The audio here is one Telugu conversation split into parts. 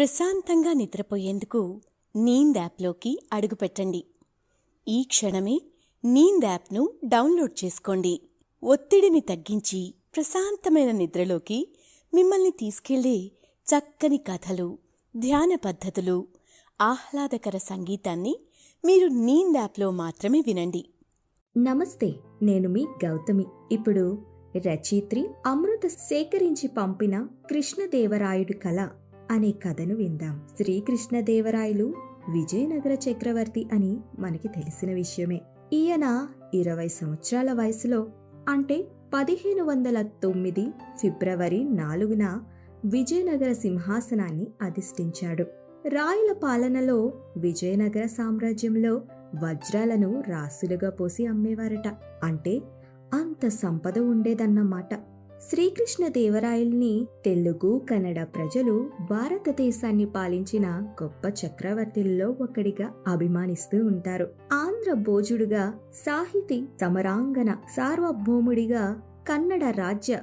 ప్రశాంతంగా నిద్రపోయేందుకు నీంద్ యాప్లోకి అడుగుపెట్టండి. ఈ క్షణమే నీంద్ యాప్ను డౌన్లోడ్ చేసుకోండి. ఒత్తిడిని తగ్గించి ప్రశాంతమైన నిద్రలోకి మిమ్మల్ని తీసుకెళ్లే చక్కని కథలు, ధ్యాన పద్ధతులు, ఆహ్లాదకర సంగీతాన్ని మీరు నీంద్ యాప్లో మాత్రమే వినండి. నమస్తే, నేను మీ గౌతమి. ఇప్పుడు రచయిత్రి అమృత సేకరించి పంపిన కృష్ణదేవరాయుడి కళ అనే కథను విందాం. శ్రీకృష్ణదేవరాయలు విజయనగర చక్రవర్తి అని మనకి తెలిసిన విషయమే. ఈయన 20 సంవత్సరాల వయసులో, అంటే 1509 ఫిబ్రవరి 4న విజయనగర సింహాసనాన్ని అధిష్ఠించాడు. రాయల పాలనలో విజయనగర సామ్రాజ్యంలో వజ్రాలను రాసులుగా పోసి అమ్మేవారట. అంటే అంత సంపద ఉండేదన్నమాట. శ్రీకృష్ణదేవరాయల్ని తెలుగు, కన్నడ ప్రజలు భారతదేశాన్ని పాలించిన గొప్ప చక్రవర్తుల్లో ఒకడిగా అభిమానిస్తూ ఉంటారు. ఆంధ్ర భోజుడుగా, సాహితీ సమరాంగన సార్వభౌముడిగా, కన్నడ రాజ్య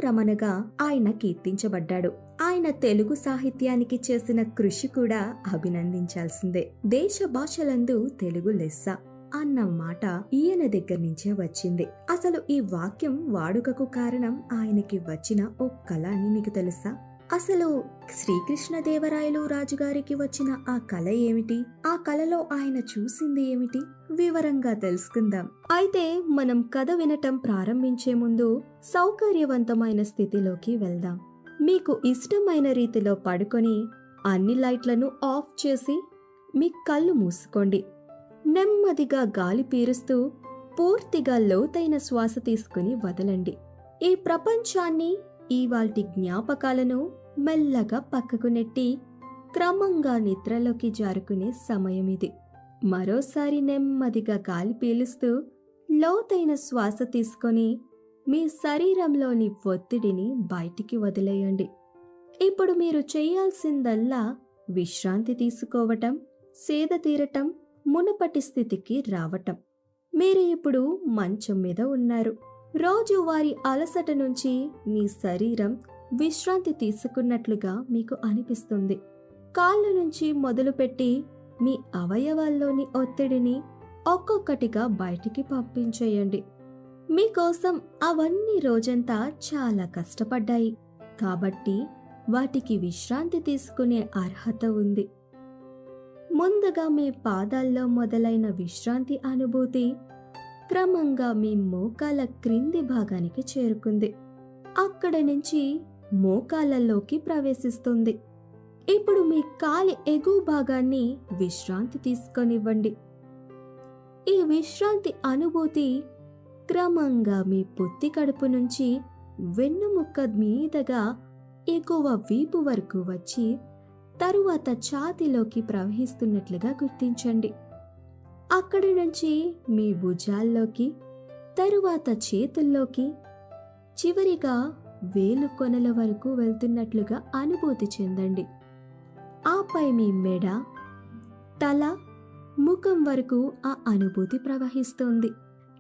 రమణగా ఆయన కీర్తించబడ్డాడు. ఆయన తెలుగు సాహిత్యానికి చేసిన కృషి కూడా అభినందించాల్సిందే. దేశ భాషలందు తెలుగు లెస్స అన్న మాట ఈయన దగ్గర నుంచే వచ్చింది. అసలు ఈ వాక్యం వాడుకకు కారణం ఆయనకి వచ్చిన ఓ కళ అని మీకు తెలుసా? అసలు శ్రీకృష్ణదేవరాయలు రాజుగారికి వచ్చిన ఆ కళ ఏమిటి? ఆ కళలో ఆయన చూసింది ఏమిటి? వివరంగా తెలుసుకుందాం. అయితే మనం కథ వినటం ప్రారంభించే ముందు సౌకర్యవంతమైన స్థితిలోకి వెళ్దాం. మీకు ఇష్టమైన రీతిలో పడుకొని అన్ని లైట్లను ఆఫ్ చేసి మీ కళ్ళు మూసుకోండి. నెమ్మదిగా గాలి పీరుస్తూ పూర్తిగా లోతైన శ్వాస తీసుకుని వదలండి. ఈ ప్రపంచాన్ని, ఇవాల్టి జ్ఞాపకాలను మెల్లగా పక్కకు నెట్టి క్రమంగా నిద్రలోకి జారుకునే సమయం ఇది. మరోసారి నెమ్మదిగా గాలి పీలుస్తూ లోతైన శ్వాస తీసుకొని మీ శరీరంలోని ఒత్తిడిని బయటికి వదిలేయండి. ఇప్పుడు మీరు చేయాల్సిందల్లా విశ్రాంతి తీసుకోవటం, సేద తీరటం, మునుపటి స్థితికి రావటం. మీరు ఇప్పుడు మంచం మీద ఉన్నారు. రోజువారీ అలసట నుంచి మీ శరీరం విశ్రాంతి తీసుకున్నట్లుగా మీకు అనిపిస్తుంది. కాళ్ళ నుంచి మొదలుపెట్టి మీ అవయవాల్లోని ఒత్తిడిని ఒక్కొక్కటిగా బయటికి పంపించేయండి. మీకోసం అవన్నీ రోజంతా చాలా కష్టపడ్డాయి కాబట్టి వాటికి విశ్రాంతి తీసుకునే అర్హత ఉంది. ముందుగా మీ పాదాల్లో మొదలైన విశ్రాంతి అనుభూతి క్రమంగా మీ మోకాల క్రింది భాగానికి చేరుకుంది. అక్కడ నుంచి మోకాళ్ళలోకి ప్రవేశిస్తుంది. ఇప్పుడు మీ కాలి ఎగువ భాగాన్ని విశ్రాంతి తీసుకొనివ్వండి. ఈ విశ్రాంతి అనుభూతి క్రమంగా మీ పొత్తి కడుపు నుంచి వెన్నుముక్క మీదగా ఎగువ వీపు వరకు వచ్చి తరువాత ఛాతీలోకి ప్రవహిస్తున్నట్లుగా గుర్తించండి. అక్కడి నుంచి మీ భుజాల్లోకి, తరువాత చేతుల్లోకి, చివరిగా వేలు కొనల వరకు వెళ్తున్నట్లుగా అనుభూతి చెందండి. ఆపై మీ మెడ, తల, ముఖం వరకు ఆ అనుభూతి ప్రవహిస్తోంది.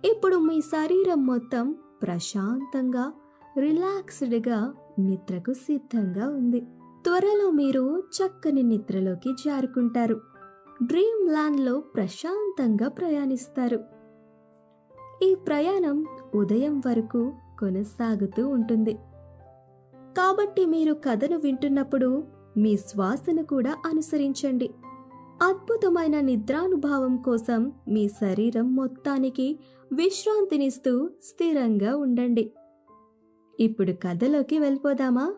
ఇప్పుడు మీ శరీరం మొత్తం ప్రశాంతంగా, రిలాక్స్డ్గా నిద్రకు సిద్ధంగా ఉంది. త్వరలో మీరు చక్కని నిద్రలోకి జారుకుంటారు. డ్రీమ్ ల్యాండ్లో ప్రశాంతంగా ప్రయాణిస్తారు. ఈ ప్రయాణం ఉదయం వరకు కొనసాగుతూ ఉంటుంది. కాబట్టి మీరు కథను వింటున్నప్పుడు మీ శ్వాసను కూడా అనుసరించండి. అద్భుతమైన నిద్రానుభవం కోసం మీ శరీరం మొత్తానికి విశ్రాంతినిస్తూ స్థిరంగా ఉండండి. ఇప్పుడు కథలోకి వెళ్ళిపోదామా?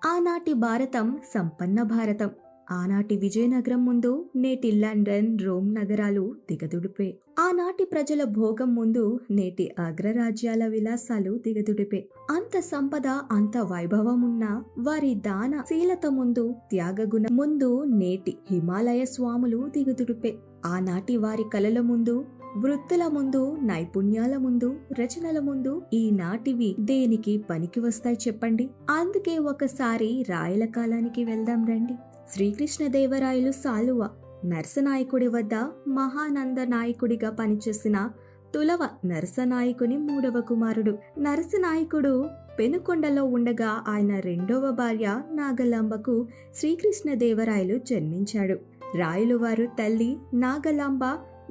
ఆనాటి భారతం సంపన్న భారతం. ఆనాటి విజయనగరం ముందు నేటి లండన్, రోమ్ నగరాలు దిగదుడిపే. ఆనాటి ప్రజల భోగం ముందు నేటి అగ్రరాజ్యాల విలాసాలు దిగదుడిపే. అంత సంపద, అంత వైభవం ఉన్న వారి దానశీలత ముందు, త్యాగగుణం ముందు నేటి హిమాలయ స్వాములు దిగదుడిపే. ఆనాటి వారి కళల ముందు, వృత్తుల ముందు, నైపుణ్యాల ముందు, రచనల ముందు ఈనాటివి దేనికి పనికి వస్తాయి చెప్పండి? అందుకే ఒకసారి రాయల కాలానికి వెళ్దాం రండి. శ్రీకృష్ణదేవరాయలు సాలువ నరసనాయకుడి వద్ద మహానంద నాయకుడిగా పనిచేసిన తులవ నరసనాయకుని 3వ కుమారుడు. నరసనాయకుడు పెనుకొండలో ఉండగా ఆయన రెండవ భార్య నాగలాంబకు శ్రీకృష్ణదేవరాయలు జన్మించాడు. రాయలవారు తల్లి నాగలాంబ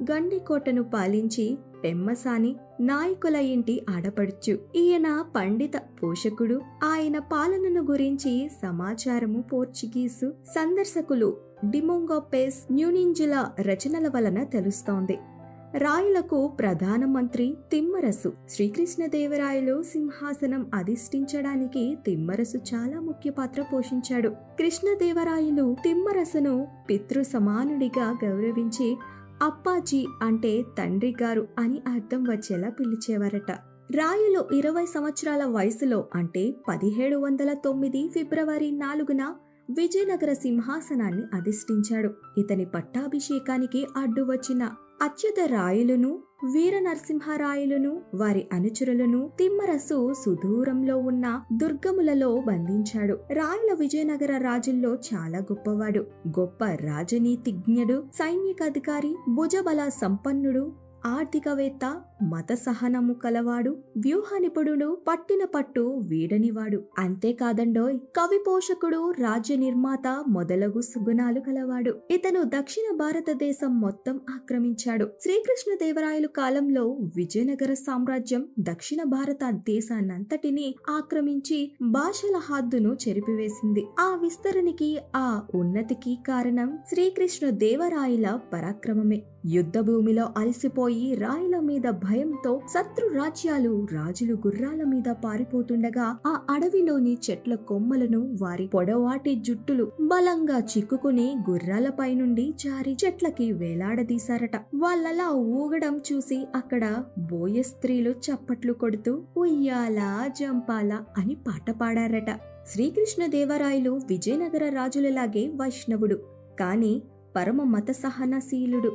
గండికోటను పాలించి పెమ్మసాని నాయకుల ఇంటి ఆడపడుచు. ఈయన పండిత పోషకుడు. ఆయన పాలనను గురించి సమాచారము పోర్చుగీసు సందర్శకులు డిమోంగోపెస్ న్యూనింజుల రచనల వలన తెలుస్తోంది. రాయలకు ప్రధానమంత్రి తిమ్మరసు. శ్రీకృష్ణదేవరాయలు సింహాసనం అధిష్ఠించడానికి తిమ్మరసు చాలా ముఖ్య పాత్ర పోషించాడు. కృష్ణదేవరాయలు తిమ్మరసును పితృ సమానుడిగా గౌరవించి అప్పాజీ అంటే తండ్రి గారు అని అర్థం వచ్చేలా పిలిచేవారట. రాయలు 20 సంవత్సరాల వయసులో అంటే 1709 ఫిబ్రవరి 4న విజయనగర సింహాసనాన్ని అధిష్ఠించాడు. ఇతని పట్టాభిషేకానికి అడ్డు వచ్చిన అచ్యుత రాయలును వీర నరసింహరాయలును వారి అనుచరులను తిమ్మరసు సుదూరంలో ఉన్న దుర్గములలో బంధించాడు. రాయల విజయనగర రాజుల్లో చాలా గొప్పవాడు. గొప్ప రాజనీతిజ్ఞుడు, సైనికాధికారి, భుజబల సంపన్నుడు, ఆర్థికవేత్త, మత సహనము కలవాడు, వ్యూహ నిపుణుడు, పట్టిన పట్టు వీడనివాడు. అంతేకాదండోయ్ కవి పోషకుడు, రాజ్య నిర్మాత మొదలగు సుగుణాలు కలవాడు. ఇతను దక్షిణ భారతదేశం మొత్తం ఆక్రమించాడు. శ్రీకృష్ణదేవరాయలు కాలంలో విజయనగర సామ్రాజ్యం దక్షిణ భారత దేశాన్నంతటినీ ఆక్రమించి భాషల హద్దును చెరిపివేసింది. ఆ విస్తరణకి, ఆ ఉన్నతికి కారణం శ్రీకృష్ణదేవరాయల పరాక్రమమే. యుద్ధ భూమిలో అలసిపోయి రాయల మీద భయంతో శత్రు రాజ్యాలు రాజులు గుర్రాల మీద పారిపోతుండగా ఆ అడవిలోని చెట్ల కొమ్మలను వారి పొడవాటి జుట్టులు బలంగా చిక్కుకుని గుర్రాలపై నుండి జారి చెట్లకి వేలాడదీశారట. వాళ్ళలా ఊగడం చూసి అక్కడ బోయ స్త్రీలు చప్పట్లు కొడుతూ ఉయ్యాలా జంపాలా అని పాట పాడారట. శ్రీకృష్ణదేవరాయలు విజయనగర రాజులలాగే వైష్ణవుడు, కాని పరమ మత సహనశీలుడు.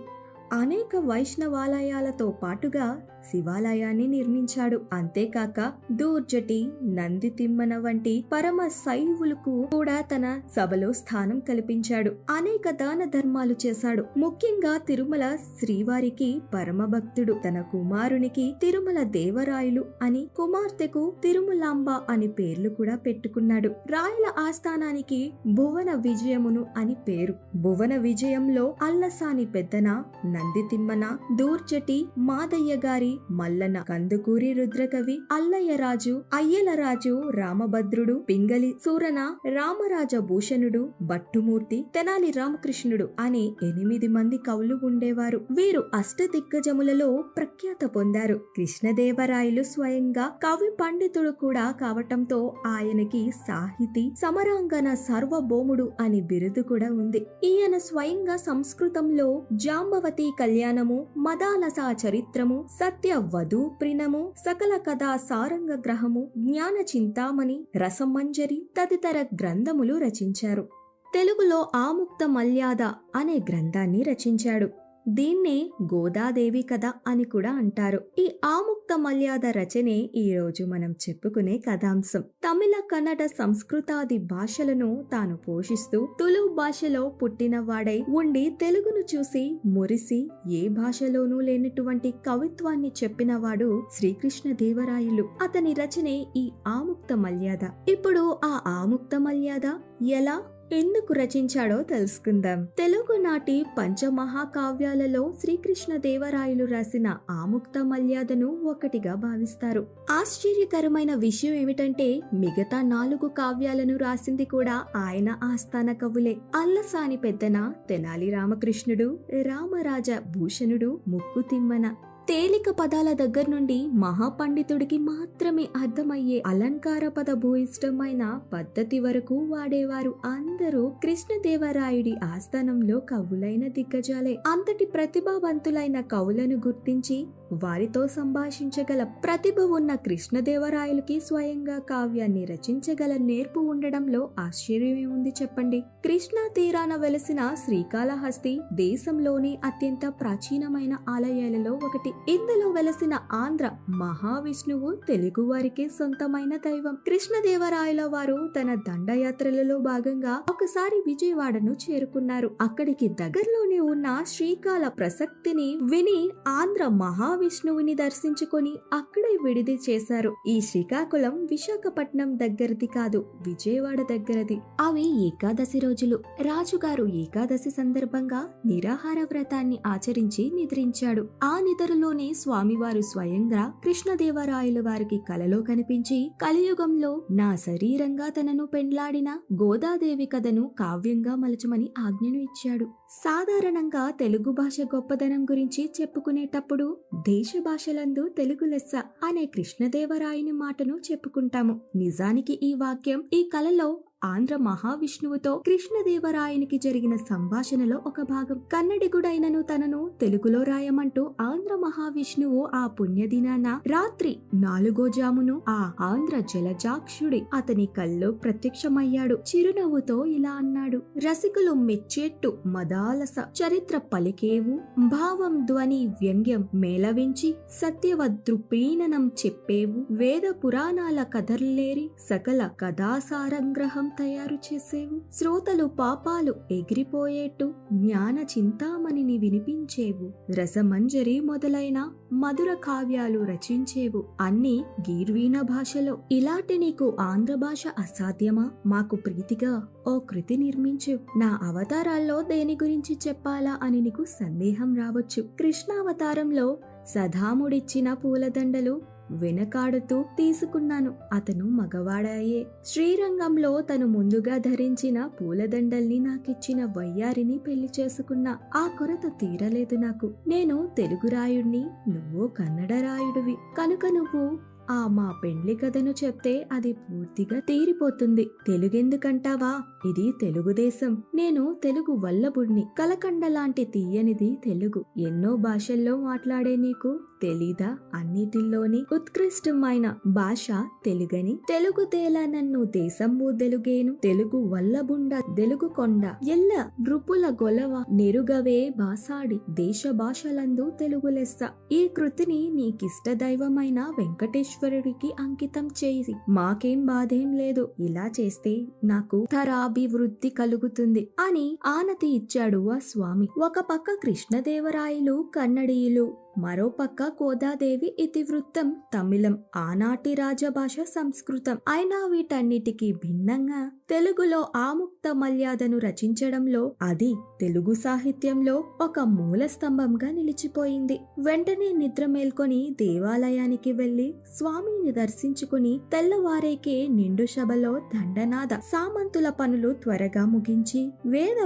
అనేక వైష్ణవాలయాలతో పాటుగా శివాలయాన్ని నిర్మించాడు. అంతేకాక దూర్జటి, నంది తిమ్మన వంటి పరమ శైవులకు కూడా తన సభలో స్థానం కల్పించాడు. అనేక దాన ధర్మాలు చేశాడు. ముఖ్యంగా తిరుమల శ్రీవారికి పరమ భక్తుడు. తన కుమారునికి తిరుమల దేవరాయలు అని, కుమార్తెకు తిరుమలాంబ అని పేర్లు కూడా పెట్టుకున్నాడు. రాయల ఆస్థానానికి భువన విజయమును అని పేరు. భువన విజయంలో అల్లసాని పెద్దన, నంది తిమ్మన, దూర్జటి, మాదయ్య గారి, మల్లన, కందుకూరి రుద్రకవి, అల్లయ్యరాజు, అయ్యలరాజు, రామభద్రుడు, పింగళి సూరన, రామరాజ భూషణుడు, భట్టుమూర్తి, తెనాలి రామకృష్ణుడు అనే 8 మంది కవులు ఉండేవారు. వీరు అష్టదిగ్గజములలో ప్రఖ్యాత పొందారు. కృష్ణదేవరాయలు స్వయంగా కవి పండితుడు కూడా కావటంతో ఆయనకి సాహితీ సమరాంగన సార్వభౌముడు అని బిరుదు కూడా ఉంది. ఈయన స్వయంగా సంస్కృతంలో జాంబవతి కళ్యాణము, మదాలస చరిత్రము, సత్య వధూ ప్రిణము, సకల కథా సారంగ గ్రహము, జ్ఞాన చింతామణి, రసమంజరి తదితర గ్రంథములు రచించారు. తెలుగులో ఆముక్త మల్యాద అనే గ్రంథాన్ని రచించాడు. దీన్నే గోదాదేవి కథ అని కూడా అంటారు. ఈ ఆముక్త మల్యాద రచనే ఈ రోజు మనం చెప్పుకునే కథాంశం. తమిళ, కన్నడ, సంస్కృతాది భాషలను తాను పోషిస్తూ తులు భాషలో పుట్టిన వాడై ఉండి తెలుగును చూసి మురిసి ఏ భాషలోనూ లేనటువంటి కవిత్వాన్ని చెప్పినవాడు శ్రీకృష్ణదేవరాయలు. అతని రచనే ఈ ఆముక్త మల్యాద. ఇప్పుడు ఆ ఆముక్త మల్యాద ఎలా, ఎందుకు రచించాడో తెలుసుకుందాం. తెలుగు నాటి పంచమహాకావ్యాలలో శ్రీకృష్ణదేవరాయలు రాసిన ఆముక్త మల్యాదను ఒకటిగా భావిస్తారు. ఆశ్చర్యకరమైన విషయం ఏమిటంటే మిగతా 4 కావ్యాలను రాసింది కూడా ఆయన ఆస్థాన కవులే. అల్లసాని పెద్దన, తెనాలి రామకృష్ణుడు, రామరాజ భూషణుడు, ముక్కు తిమ్మన. తేలిక పదాల దగ్గర నుండి మహాపండితుడికి మాత్రమే అర్థమయ్యే అలంకార పద భూయిష్టమైన పద్ధతి వరకు వాడేవారు. అందరూ కృష్ణదేవరాయుడి ఆస్థానంలో కవులైన దిగ్గజాలే. అంతటి ప్రతిభావంతులైన కవులను గుర్తించి వారితో సంభాషించగల ప్రతిభ ఉన్న కృష్ణదేవరాయలకి స్వయంగా కావ్యాన్ని రచించగల నేర్పు ఉండడంలో ఆశ్చర్యమే ఉంది చెప్పండి. కృష్ణా తీరాన వెలసిన శ్రీకాళహస్తి దేశంలోని అత్యంత ప్రాచీనమైన ఆలయాలలో ఒకటి. ఇందులో వెలసిన ఆంధ్ర మహావిష్ణువు తెలుగువారికి సొంతమైన దైవం. కృష్ణదేవరాయల వారు తన దండయాత్రలలో భాగంగా ఒకసారి విజయవాడను చేరుకున్నారు. అక్కడికి దగ్గరలోనే ఉన్న శ్రీకాళ ప్రసక్తిని విని ఆంధ్ర మహావిష్ణువుని దర్శించుకొని అక్కడే విడిది చేశారు. ఈ శ్రీకాకుళం విశాఖపట్నం దగ్గరది కాదు, విజయవాడ దగ్గరది. అవి ఏకాదశి రోజులు. రాజుగారు ఏకాదశి సందర్భంగా నిరాహార వ్రతాన్ని ఆచరించి నిద్రించాడు. ఆ నిద్రలోనే స్వామివారు స్వయంగా కృష్ణదేవరాయల వారికి కలలో కనిపించి కలియుగంలో నా శరీరంగా తనను పెండ్లాడిన గోదాదేవి కథను కావ్యంగా మలచమని ఆజ్ఞను ఇచ్చాడు. సాధారణంగా తెలుగు భాష గొప్పదనం గురించి చెప్పుకునేటప్పుడు దేశ భాషలందు తెలుగు లెస్స అనే కృష్ణదేవరాయని మాటను చెప్పుకుంటాము. నిజానికి ఈ వాక్యం ఈ కలలో ఆంధ్ర మహావిష్ణువుతో కృష్ణదేవరాయనికి జరిగిన సంభాషణలో ఒక భాగం. కన్నడిగుడైనను తనను తెలుగులో రాయమంటూ ఆంధ్ర మహావిష్ణువు ఆ పుణ్యదినాన రాత్రి 4 జామును ఆ ఆంధ్ర జలజాక్షుడి అతని కల్లో ప్రత్యక్షమయ్యాడు. చిరునవ్వుతో ఇలా అన్నాడు: రసికులు మెచ్చేట్టు మదాలస చరిత్ర పలికేవు, భావం ధ్వని వ్యంగ్యం మేళవించి సత్యవద్రుపీణనం చెప్పేవు, వేద పురాణాల కథర్లేరి సకల కథాసారంగ్రహం తయారు చేసేవు, శ్రోతలు పాపాలు ఎగిరిపోయేట్టు జ్ఞాన చింతామణిని వినిపించేవు, రసమంజరి మొదలైన మధుర కావ్యాలు రచించేవు, అన్ని గీర్వీణ భాషలో. ఇలాంటి నీకు ఆంధ్ర భాష అసాధ్యమా? మాకు ప్రీతిగా ఓ కృతి నిర్మించు. నా అవతారాల్లో దేని గురించి చెప్పాలా అని నీకు సందేహం రావచ్చు. కృష్ణావతారంలో సదాముడిచ్చిన పూలదండలు వెనకాడుతూ తీసుకున్నాను. అతను మగవాడాయే. శ్రీరంగంలో తను ముందుగా ధరించిన పూలదండల్ని నాకిచ్చిన వయ్యారిని పెళ్లి చేసుకున్నా. ఆ కొరత తీరలేదు నాకు. నేను తెలుగు రాయుడిని, నువ్వు కన్నడ రాయుడివి కనుక నువ్వు ఆ మా పెండ్లి కథను చెప్తే అది పూర్తిగా తీరిపోతుంది. తెలుగెందుకంటావా? ఇది తెలుగుదేశం. నేను తెలుగు వల్లభుడిని. కలకండ లాంటి తీయనిది తెలుగు. ఎన్నో భాషల్లో మాట్లాడే నీకు తెలీదా? అన్నిటిల్లోని ఉత్కృష్టమైన భాష తెలుగని. తెలుగు తేల నన్ను దేశంబు తెలుగేను, తెలుగు వల్లబుండ తెలుగు కొండ ఎల్ల నృపుల గొలవ నెరుగవే బాసాడి దేశ భాషలందు తెలుగు లెస్స. ఈ కృతిని నీకిష్ట దైవమైన వెంకటేశ్వరుడికి అంకితం చేసి మాకేం బాధేం లేదు. ఇలా చేస్తే నాకు తరాభివృద్ధి కలుగుతుంది అని ఆనతి ఇచ్చాడు ఆ స్వామి. ఒక పక్క కృష్ణదేవరాయలు కన్నడీయులు, మరో పక్క గోదాదేవి ఇతివృత్తం తమిళం, ఆనాటి రాజభాష సంస్కృతం. అయినా వీటన్నిటికీ భిన్నంగా తెలుగులో ఆముక్త మల్యాదను రచించడంలో అది తెలుగు సాహిత్యంలో ఒక మూల స్తంభంగా నిలిచిపోయింది. వెంటనే నిద్ర మేల్కొని దేవాలయానికి వెళ్లి స్వామిని దర్శించుకుని తెల్లవారేకే నిండు సభలో దండనాద సామంతుల పనులు త్వరగా ముగించి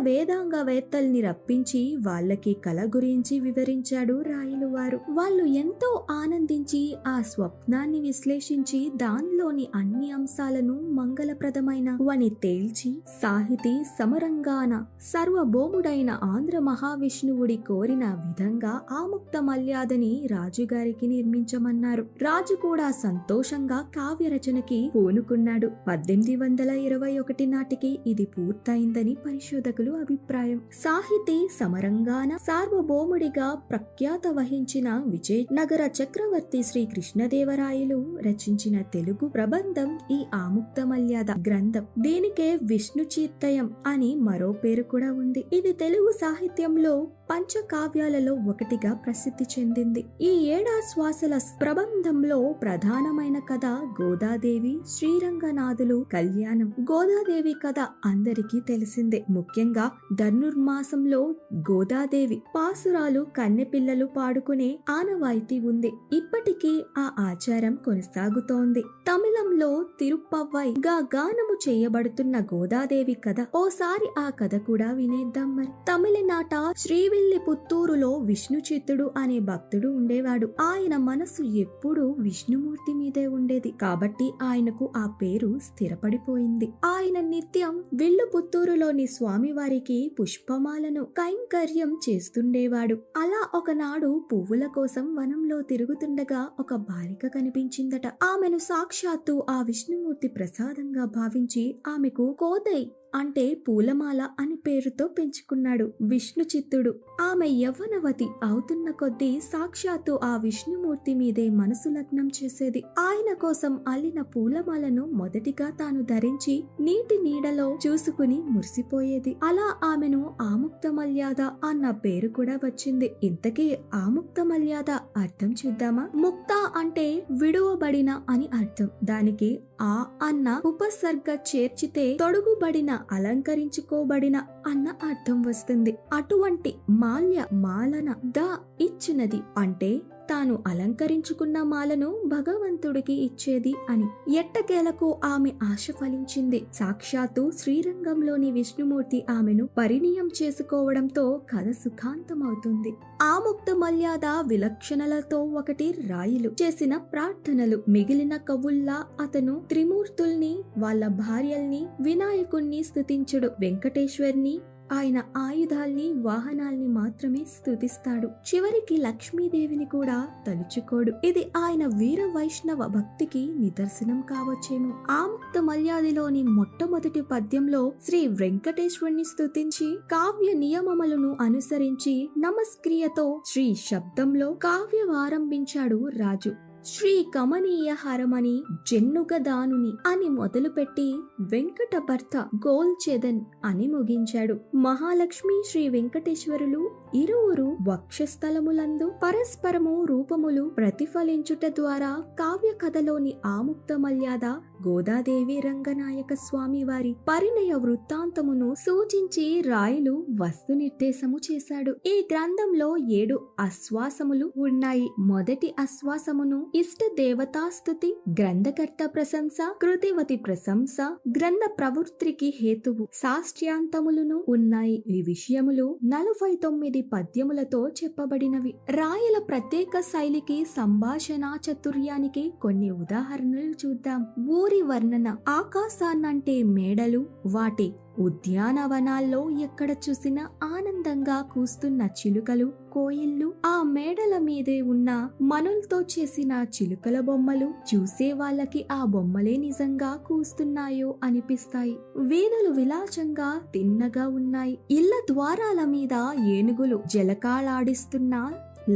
వేదాంగ వేత్తల్ని రప్పించి వాళ్ళకి కళ గురించి వివరించాడు రాయలు వారు. వాళ్ళు ఎంతో ఆనందించి ఆ స్వప్నాన్ని విశ్లేషించి దానిలోని అన్ని అంశాలను మంగళప్రదమైన వని తేల్చి సాహితీ సమరంగాన సర్వభౌముడైన ఆంధ్ర మహావిష్ణువుడి కోరిన విధంగా ఆముక్త మల్యాదని రాజుగారికి నిర్మించమన్నారు. రాజు కూడా సంతోషంగా కావ్య రచనకి పూనుకున్నాడు. 1821 నాటికి ఇది పూర్తయిందని పరిశోధకులు అభిప్రాయం. సాహితీ సమరంగాన సార్వభౌముడిగా ప్రఖ్యాత వహించిన విజయనగర చక్రవర్తి శ్రీ కృష్ణదేవరాయలు రచించిన తెలుగు ప్రబంధం ఈ ఆముక్త మల్యాద గ్రంథం. దీనికే విష్ణు చిత్తయం అని మరో పేరు కూడా ఉంది. ఇది తెలుగు సాహిత్యంలో పంచకావ్యాలలో ఒకటిగా ప్రసిద్ధి చెందింది. ఈ ఏడాశ్వాసల ప్రబంధంలో ప్రధానమైన కథ గోదాదేవి శ్రీరంగనాథులు కళ్యాణం. గోదాదేవి కథ అందరికీ తెలిసిందే. ముఖ్యంగా ధనుర్మాసంలో గోదాదేవి పాసురాలు కన్నెపిల్లలు పాడుకునే ఆనవాయితీ ఉంది. ఇప్పటికీ ఆ ఆచారం కొనసాగుతోంది. తమిళంలో తిరుప్పవ్వై గా గానము చేయబడుతున్న గోదాదేవి కథ. ఓసారి ఆ కథ కూడా వినేద్దాం మరి. తమిళనాట శ్రీవిల్లిపుత్తూరులో విష్ణు చిత్తుడు అనే భక్తుడు ఉండేవాడు. ఆయన మనసు ఎప్పుడూ విష్ణుమూర్తి మీదే ఉండేది కాబట్టి ఆయనకు ఆ పేరు స్థిరపడిపోయింది. ఆయన నిత్యం విల్లుపుత్తూరులోని స్వామివారికి పుష్పమాలను కైంకర్యం చేస్తుండేవాడు. అలా ఒకనాడు పువ్వుల కోసం వనంలో తిరుగుతుండగా ఒక బాలిక కనిపించిందట. ఆమెను సాక్షాత్తు ఆ విష్ణుమూర్తి ప్రసాదంగా భావించి ఆమెకు కోదై అంటే పూలమాల అని పేరుతో పెంచుకున్నాడు. విష్ణు చిత్తుడు. ఆమె యవ్వనవతి అవుతున్న కొద్దీ సాక్షాత్తు ఆ విష్ణుమూర్తి మీదే మనసు లగ్నం చేసేది. ఆయన కోసం అల్లిన పూలమాలను మొదటిగా తాను ధరించి నీటి నీడలో చూసుకుని మురిసిపోయేది. అలా ఆమెను ఆముక్తమల్యాద అన్న పేరు కూడా వచ్చింది. ఇంతకీ ఆముక్తమల్యాద అర్థం చూద్దామా? ముక్త అంటే విడువబడిన అని అర్థం. దానికి ఆ అన్న ఉపసర్గ చేర్చితే తొడుగుబడిన, అలంకరించుకోబడిన అన్న అర్థం వస్తుంది. అటువంటి మాల్య మాలన ద ఇచ్చినది అంటే తాను అలంకరించుకున్న మాలను భగవంతుడికి ఇచ్చేది అని. ఎట్టకేలకు ఆమె ఆశ ఫలించింది. సాక్షాత్తు శ్రీరంగంలోని విష్ణుమూర్తి ఆమెను పరిణయం చేసుకోవడంతో కథ సుఖాంతమవుతుంది. ఆముక్త మల్యాద విలక్షణలతో ఒకటి రాయిలు చేసిన ప్రార్థనలు. మిగిలిన కవుల్లా అతను త్రిమూర్తుల్ని, వాళ్ళ భార్యల్ని, వినాయకుణ్ణి స్తుతించుడు. వెంకటేశ్వర్ని, ఆయన ఆయుధాల్ని, వాహనాల్ని మాత్రమే స్తుతిస్తాడు. చివరికి లక్ష్మీదేవిని కూడా తలుచుకోడు. ఇది ఆయన వీర వైష్ణవ భక్తికి నిదర్శనం కావచ్చేమో. ఆముక్త మల్యాదిలోని మొట్టమొదటి పద్యంలో శ్రీ వెంకటేశ్వరుని స్తుతించి కావ్య నియమములను అనుసరించి నమస్క్రియతో శ్రీ శబ్దంలో కావ్యవారంభించాడు రాజు. శ్రీ కమనీయ హరమని జెన్నుగదానుని అని మొదలుపెట్టి వెంకట భర్త గోల్చెదన్ అని ముగించాడు. మహాలక్ష్మి శ్రీ వెంకటేశ్వరులు ఇరువురు వక్షస్థలములందు పరస్పరము రూపములు ప్రతిఫలించుట ద్వారా కావ్య కథలోని ఆముక్త మల్యాద గోదాదేవి రంగనాయక స్వామి వారి పరిణయ వృత్తాంతమును సూచించి రాయలు వస్తు నిర్దేశము చేశాడు. ఈ గ్రంథంలో 7 ఆశ్వాసములు ఉన్నాయి. మొదటి ఆశ్వాసమును ఇష్ట దేవతాస్తుతి, గ్రంథకర్త ప్రశంస, కృతివతి ప్రశంస, గ్రంథ ప్రవృత్తికి హేతువు, సాష్ట్యాంతములను ఉన్నాయి. ఈ విషయములు 49 పద్యములతో చెప్పబడినవి. రాయల ప్రత్యేక శైలికి, సంభాషణా చతుర్యానికి కొన్ని ఉదాహరణలు చూద్దాం. ఊరి వర్ణన. ఆకాశాన్నంటే మేడలు, వాటి ఉద్యానవనాల్లో ఎక్కడ చూసినా ఆనందంగా కూస్తున్న చిలుకలు, కోయిళ్ళు, ఆ మేడల మీదే ఉన్న మనులతో చేసిన చిలుకల బొమ్మలు చూసే వాళ్ళకి ఆ బొమ్మలే నిజంగా కూస్తున్నాయో అనిపిస్తాయి. వీధులు విలాసంగా తిన్నగా ఉన్నాయి. ఇళ్ల ద్వారాల మీద ఏనుగులు జలకాలాడిస్తున్న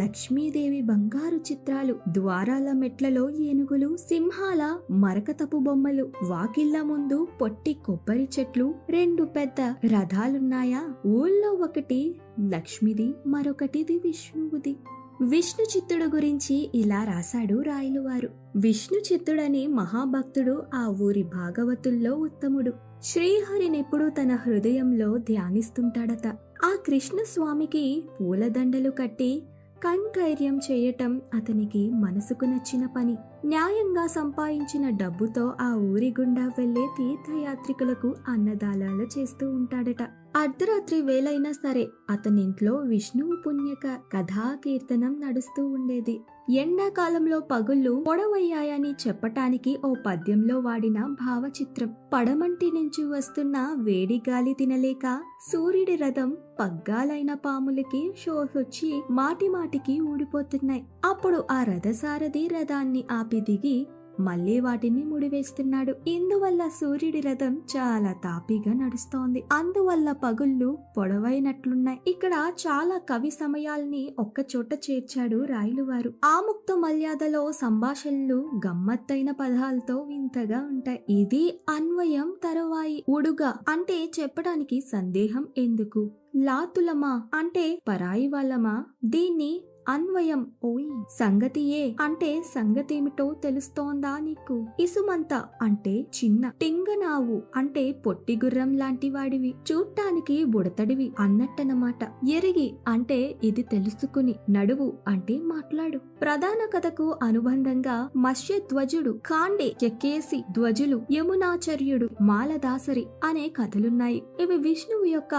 లక్ష్మీదేవి బంగారు చిత్రాలు, ద్వారాల మెట్లలో ఏనుగులు, సింహాల మరకతపు బొమ్మలు, వాకిళ్ల ముందు పొట్టి కొబ్బరి చెట్లు, 2 పెద్ద రథాలున్నాయా? ఊళ్ళో ఒకటి లక్ష్మిది, మరొకటిది విష్ణువుది. విష్ణు చిత్తుడు గురించి ఇలా రాశాడు రాయలువారు. విష్ణు చిత్తుడని మహాభక్తుడు ఆ ఊరి భాగవతుల్లో ఉత్తముడు. శ్రీహరినెప్పుడు తన హృదయంలో ధ్యానిస్తుంటాడట. ఆ కృష్ణస్వామికి పూలదండలు కట్టి కైంకర్యం చేయటం అతనికి మనసుకు నచ్చిన పని. న్యాయంగా సంపాదించిన డబ్బుతో ఆ ఊరి గుండా వెళ్లే తీర్థయాత్రికులకు అన్నదానాలు చేస్తూ ఉంటాడట. అర్ధరాత్రి వేలైనా సరే అతనింట్లో విష్ణువు పుణ్యక కథా కీర్తనం నడుస్తూ ఉండేది. ఎండాకాలంలో పగుళ్ళు పొడవయ్యాయని చెప్పటానికి ఓ పద్యంలో వాడిన భావచిత్రం. పడమంటి నుంచి వస్తున్న వేడి గాలి తినలేక సూర్యుడి రథం పగ్గాలైన పాములకి షోసొచ్చి మాటిమాటికి ఊడిపోతున్నాయి. అప్పుడు ఆ రథసారథి రథాన్ని ఆపి దిగి మళ్లీ వాటిని ముడివేస్తున్నాడు. ఇందువల్ల సూర్యుడి రథం చాలా తాపీగా నడుస్తోంది. అందువల్ల పగుళ్ళు పొడవైనట్లున్నాయి. ఇక్కడ చాలా కవి సమయాల్ని ఒక్కచోట చేర్చాడు రాయలువారు. ఆముక్త మల్యాదలో సంభాషణలు గమ్మత్తైన పదాలతో వింతగా ఉంటాయి. ఇది అన్వయం తరువాయి. ఉడుగా అంటే చెప్పడానికి సందేహం ఎందుకు? లాతులమా అంటే పరాయి వాళ్ళమా? దీన్ని అన్వయం ఓయ్ సంగతియే అంటే సంగతేమిటో తెలుస్తోందా నీకు? ఇసుమంత అంటే చిన్న, టింగనావు అంటే పొట్టి గుర్రం లాంటి వాడివి, చూడ్డానికి బుడతడివి అన్నట్టనమాట. ఎరిగి అంటే ఇది తెలుసుకుని, నడువు అంటే మాట్లాడు. ప్రధాన కథకు అనుబంధంగా మత్స్యధ్వజుడు, ఖాండే, చెక్కేసి ధ్వజులు, యమునాచార్యుడు, మాలదాసరి అనే కథలున్నాయి. ఇవి విష్ణువు యొక్క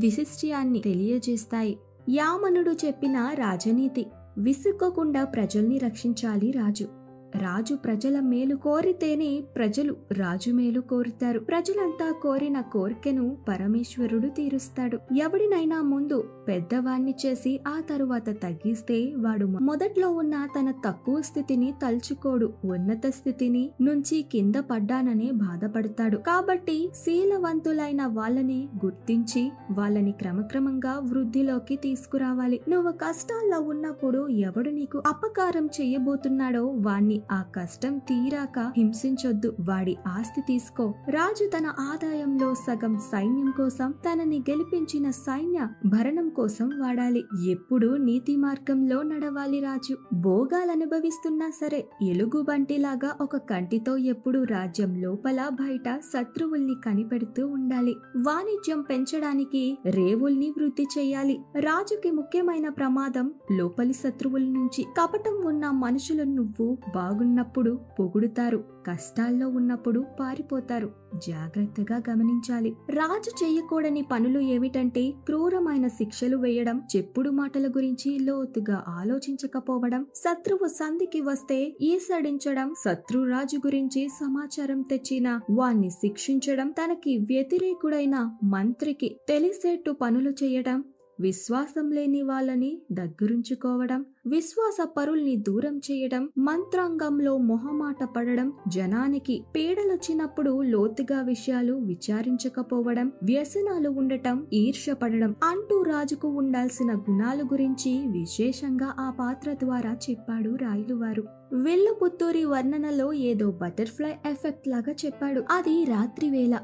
విశిష్ట్యాన్ని తెలియజేస్తాయి. యామనుడు చెప్పిన రాజనీతి. విసుక్కోకుండా ప్రజల్ని రక్షించాలి రాజు. రాజు ప్రజల మేలు కోరితేనే ప్రజలు రాజు మేలు కోరుతారు. ప్రజలంతా కోరిన కోరికను పరమేశ్వరుడు తీరుస్తాడు. ఎవడినైనా ముందు పెద్దవాణ్ణి చేసి ఆ తరువాత తగ్గిస్తే వాడు మొదట్లో ఉన్న తన తక్కువ స్థితిని తలుచుకోడు, ఉన్నత స్థితిని నుంచి కింద పడ్డాననే బాధపడతాడు. కాబట్టి శీలవంతులైన వాళ్ళని గుర్తించి వాళ్ళని క్రమక్రమంగా వృద్ధిలోకి తీసుకురావాలి. నువ్వు కష్టాల్లో ఉన్నప్పుడు ఎవడు నీకు అపకారం చెయ్యబోతున్నాడో వాణ్ణి ఆ కష్టం తీరాక హింసించొద్దు, వాడి ఆస్తి తీసుకో. రాజు తన ఆదాయంలో సగం సైన్యం కోసం, తనని గెలిపించిన సైన్య భరణం కోసం వాడాలి. ఎప్పుడు నీతి మార్గంలో నడవాలి. రాజు భోగాలనుభవిస్తున్నా సరే ఎలుగుబంటిలాగా ఒక కంటితో ఎప్పుడు రాజ్యం లోపల బయట శత్రువుల్ని కనిపెడుతూ ఉండాలి. వాణిజ్యం పెంచడానికి రేవుల్ని వృద్ధి చేయాలి. రాజుకి ముఖ్యమైన ప్రమాదం లోపలి శత్రువుల నుంచి. కపటం ఉన్న మనుషులు నువ్వు బాగున్నప్పుడు పొగుడుతారు, కష్టాల్లో ఉన్నప్పుడు పారిపోతారు. జాగ్రత్తగా గమనించాలి. రాజు చెయ్యకూడని పనులు ఏమిటంటే క్రూరమైన శిక్షలు వేయడం, చెప్పుడు మాటల గురించి లోతుగా ఆలోచించకపోవడం, శత్రువు సంధికి వస్తే ఈసడించడం, శత్రురాజు గురించి సమాచారం తెచ్చిన వాణ్ణి శిక్షించడం, తనకి వ్యతిరేకుడైన మంత్రికి తెలిసేట్టు పనులు చేయడం, విశ్వాసం లేని వాళ్ళని దగ్గరుంచుకోవడం, విశ్వాస పరుల్ని దూరం చేయడం, మంత్రాంగంలో మొహమాట పడడం, జనానికి పీడలొచ్చినప్పుడు లోతుగా విషయాలు విచారించకపోవడం, వ్యసనాలు ఉండటం, ఈర్ష్యపడడం అంటూ రాజుకు ఉండాల్సిన గుణాల గురించి విశేషంగా ఆ పాత్ర ద్వారా చెప్పాడు రాయలువారు. వెల్లుపుత్తూరి వర్ణనలో ఏదో బటర్ఫ్లై ఎఫెక్ట్ లాగా చెప్పాడు. అది రాత్రివేళ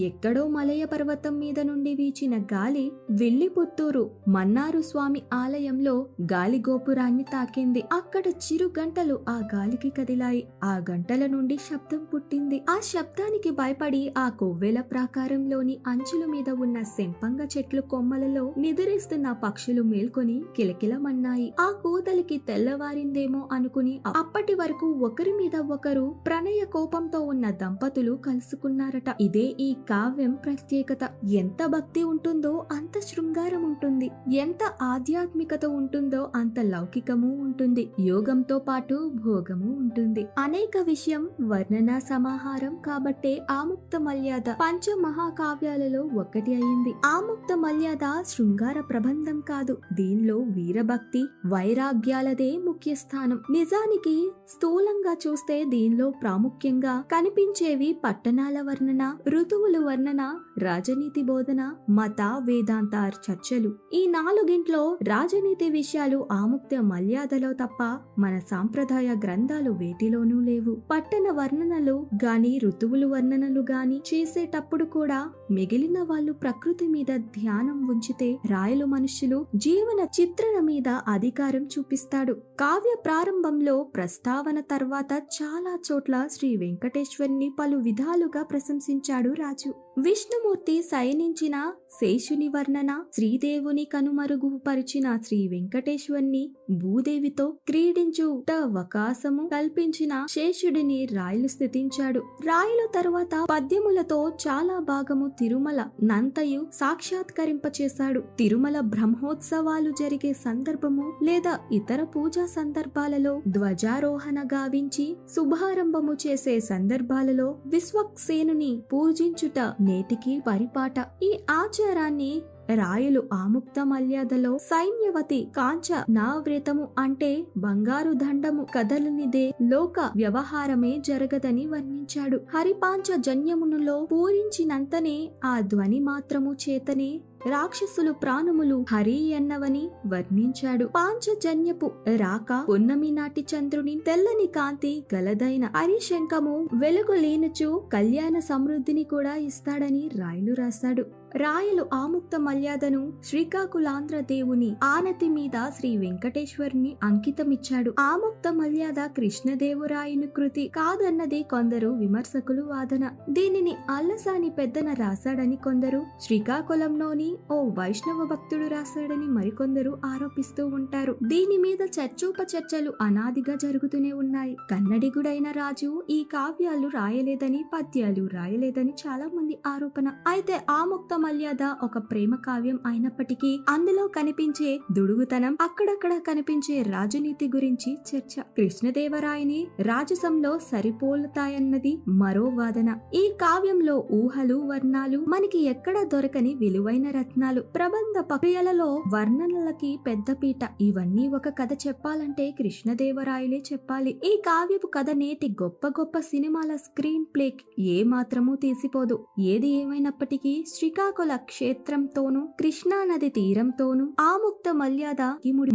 ఎక్కడో మలయ పర్వతం మీద నుండి వీచిన గాలి వెల్లిపుత్తూరు మన్నారు స్వామి ఆలయంలో గాలి గోపురాన్ని తాకింది. అక్కడ చిరు గంటలు ఆ గాలికి కదిలాయి. ఆ గంటల నుండి శబ్దం పుట్టింది. ఆ శబ్దానికి భయపడి ఆ కొవ్వెల ప్రాకారంలోని అంచుల మీద ఉన్న సెంపంగ చెట్లు కొమ్మలలో నిద్రిస్తున్న పక్షులు మేల్కొని కిలకిలమన్నాయి. ఆ కూతలికి తెల్లవారిందేమో అనుకుని అప్పటి వరకు ఒకరి మీద ఒకరు ప్రణయ కోపంతో ఉన్న దంపతులు కలుసుకున్నారట. ఇదే ఈ కావ్యం ప్రత్యేకత. ఎంత భక్తి ఉంటుందో అంత శృంగారం ఉంటుంది, ఎంత ఆధ్యాత్మికత ఉంటుందో అంత లౌకికము ఉంటుంది, యోగంతో పాటు భోగము ఉంటుంది. అనేక విషయం వర్ణన సమాహారం కాబట్టే ఆముక్త మల్యాద పంచ మహాకావ్యాలలో ఒకటి అయింది. ఆముక్త మల్యాద శృంగార ప్రబంధం కాదు, దీనిలో వీరభక్తి వైరాగ్యాలదే ముఖ్య స్థానం. నిజానికి స్థూలంగా చూస్తే దీనిలో ప్రాముఖ్యంగా కనిపించేవి పట్టణాల వర్ణన, ఋతువుల వర్ణన, రాజనీతి బోధన, మత వేదాంత చర్చలు. ఈ నాలుగింట్లో రాజనీతి విషయాలు ఆముక్త మల్యాదలో తప్ప మన సాంప్రదాయ గ్రంథాలు వేటిలోనూ లేవు. పట్టణ వర్ణనలు గాని ఋతువులు వర్ణనలు గాని చేసేటప్పుడు కూడా మిగిలిన వాళ్ళు ప్రకృతి మీద ధ్యానం ఉంచితే రాయలు మనుషులు జీవన చిత్రణ మీద అధికారం చూపిస్తాడు. కావ్య ప్రారంభంలో ప్రస్తావన తర్వాత చాలా చోట్ల శ్రీ వెంకటేశ్వరుని పలు విధాలుగా ప్రశంసించాడు రాజు. విష్ణుమూర్తి శయనించిన శేషుని వర్ణన, శ్రీదేవుని కనుమరుగు పరిచిన శ్రీ వెంకటేశ్వరుని భూదేవితో క్రీడించుట అవకాశము కల్పించిన శేషుడిని రాయలు స్థితించాడు. రాయలు తరువాత పద్యములతో చాలా భాగము తిరుమల నంతయు సాక్షాత్కరింపచేశాడు. తిరుమల బ్రహ్మోత్సవాలు జరిగే సందర్భము లేదా ఇతర పూజా సందర్భాలలో ధ్వజారోహణ గావించి శుభారంభము చేసే సందర్భాలలో విశ్వక్సేనుని పూజించుట నేటికి పరిపాట. ఈ ఆచారాన్ని రాయలు ఆముక్త మల్యాదలో సైన్యవతి కాంచ నా వ్రతము అంటే బంగారు దండము కదలనిదే లోక వ్యవహారమే జరగదని వర్ణించాడు. హరిపాంచ జన్యమునులో పూరించినంతనే ఆ ధ్వని మాత్రము చేతనే రాక్షసులు ప్రాణములు హరి అన్నవని వర్ణించాడు. పాంచజన్యపు రాక పున్నమి నాటి చంద్రుని తెల్లని కాంతి గలదైన హరిశంఖము వెలుగు లేనుచు కళ్యాణ సమృద్ధిని కూడా ఇస్తాడని రాయలు రాశాడు. రాయలు ఆముక్త మల్యాదను శ్రీకాకుళాంధ్ర దేవుని ఆనతి మీద శ్రీ వెంకటేశ్వరుని అంకితమిచ్చాడు. ఆముక్త మల్యాద కృష్ణదేవరాయను కృతి కాదన్నది కొందరు విమర్శకులు వాదన. దీనిని అల్లసాని పెద్దన రాశాడని కొందరు, శ్రీకాకుళంలోని ఓ వైష్ణవ భక్తుడు రాశాడని మరికొందరు ఆరోపిస్తూ ఉంటారు. దీని మీద చర్చోపచర్చలు అనాదిగా జరుగుతూనే ఉన్నాయి. కన్నడిగుడైన రాజు ఈ కావ్యాలు రాయలేదని, పద్యాలు రాయలేదని చాలా మంది ఆరోపణ. అయితే ఆముక్త మల్యాద ఒక ప్రేమ కావ్యం అయినప్పటికీ అందులో కనిపించే దుడుగుతనం, అక్కడక్కడ కనిపించే రాజనీతి గురించి చర్చ. కృష్ణదేవరాయని రాజసంలో సరిపోలుతాయన్నది మరో వాదన. ఈ కావ్యంలో ఊహలు, వర్ణాలు మనకి ఎక్కడ దొరకని విలువైన రత్నాలు. ప్రబంధ ప్రక్రియలలో వర్ణనలకి పెద్దపీట. ఇవన్నీ ఒక కథ చెప్పాలంటే కృష్ణదేవరాయలే చెప్పాలి. ఈ కావ్యపు కథ నేటి గొప్ప గొప్ప సినిమాల స్క్రీన్ ప్లే ఏ మాత్రమూ తీసిపోదు. ఏది ఏమైనప్పటికీ శ్రీకాకుళ క్షేత్రంతోనూ కృష్ణా నది తీరంతోనూ ఆముక్త మల్యాద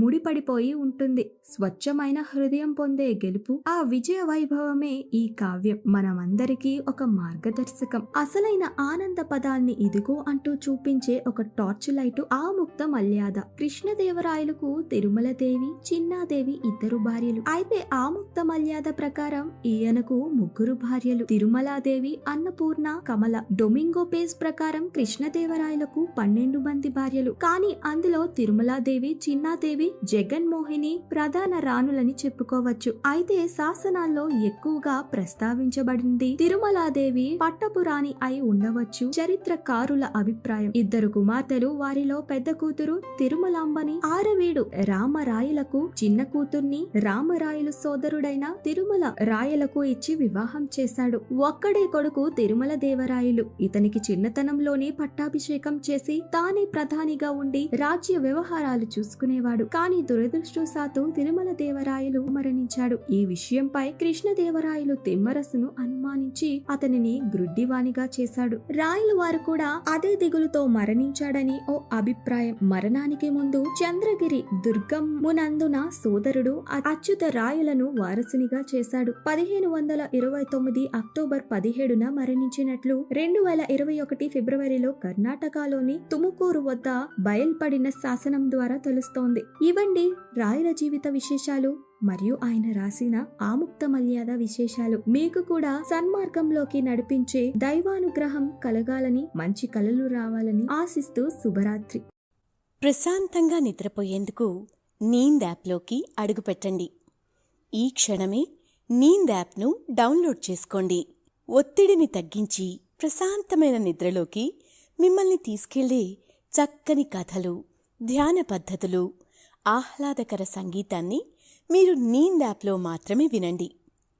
ముడిపడిపోయి ఉంటుంది. స్వచ్ఛమైన హృదయం పొందే గెలుపు, ఆ విజయ వైభవమే ఈ కావ్యం. మనమందరికీ ఒక మార్గదర్శకం. అసలైన ఆనంద పదాల్ని ఇదిగో అంటూ చూపించే ఒక టార్చ్ లైటు ఆముక్త మల్యాద. కృష్ణదేవరాయలకు తిరుమలదేవి, చిన్నాదేవి ఇద్దరు భార్యలు. అయితే ఆముక్త మల్యాద ప్రకారం ఈయనకు ముగ్గురు భార్యలు. తిరుమలాదేవి, అన్నపూర్ణ, కమల. డొమింగో పేజ్ ప్రకారం కృష్ణదేవరాయలకు 12 మంది భార్యలు. కానీ అందులో తిరుమలాదేవి, చిన్నాదేవి, జగన్మోహిని ప్రధాన రాణులని చెప్పుకోవచ్చు. అయితే శాసనాల్లో ఎక్కువగా ప్రస్తావించబడింది తిరుమలాదేవి పట్టపురాణి అయి ఉండవచ్చు చరిత్రకారుల అభిప్రాయం. ఇద్దరు కుమార్తెలు, వారిలో పెద్ద కూతురు తిరుమలాంబని ఆరవీడు రామరాయలకు చిన్న కూతుర్ని రామరాయలు సోదరుడైన తిరుమల రాయలకు ఇచ్చి వివాహం చేశాడు. ఒక్కడే కొడుకు తిరుమల దేవరాయలు. ఇతనికి చిన్నతనంలోనే పట్టాభిషేకం చేసి తానే ప్రధానిగా ఉండి రాజ్య వ్యవహారాలు చూసుకునేవాడు. కానీ దురదృష్టవశాత్తు తిరుమల దేవరాయలు మరణించాడు. ఈ విషయంపై కృష్ణదేవరాయలు తిమ్మరసును అనుమానించి అతనిని గ్రుడ్డివానిగా చేశాడు. రాయలు వారు కూడా అదే దిగులుతో మరణించాడని ఓ అభిప్రాయం. మరణానికి ముందు చంద్రగిరి దుర్గమునందున సోదరుడు అచ్యుత రాయలను వారసునిగా చేశాడు. 1529 అక్టోబర్ 17న మరణించినట్లు 2021 ఫిబ్రవరిలో కర్ణాటకలోని తుముకూరు వద్ద బయల్పడిన శాసనం ద్వారా తెలుస్తోంది. ఇవండి రాయల జీవిత విశేషాలు మరియు ఆయన రాసిన ఆముక్త మల్యాద విశేషాలు. మీకు కూడా సన్మార్గంలోకి నడిపించే దైవానుగ్రహం కలగాలని, మంచి కలలు రావాలని ఆశిస్తూ శుభరాత్రి. ప్రశాంతంగా నిద్రపోయేందుకు నీంద్ యాప్లోకి అడుగుపెట్టండి. ఈ క్షణమే నీంద్ యాప్ను డౌన్లోడ్ చేసుకోండి. ఒత్తిడిని తగ్గించి ప్రశాంతమైన నిద్రలోకి మిమ్మల్ని తీసుకెళ్లే చక్కని కథలు, ధ్యాన పద్ధతులు, ఆహ్లాదకర సంగీతాన్ని మీరు నీంద్ యాప్లో మాత్రమే వినండి.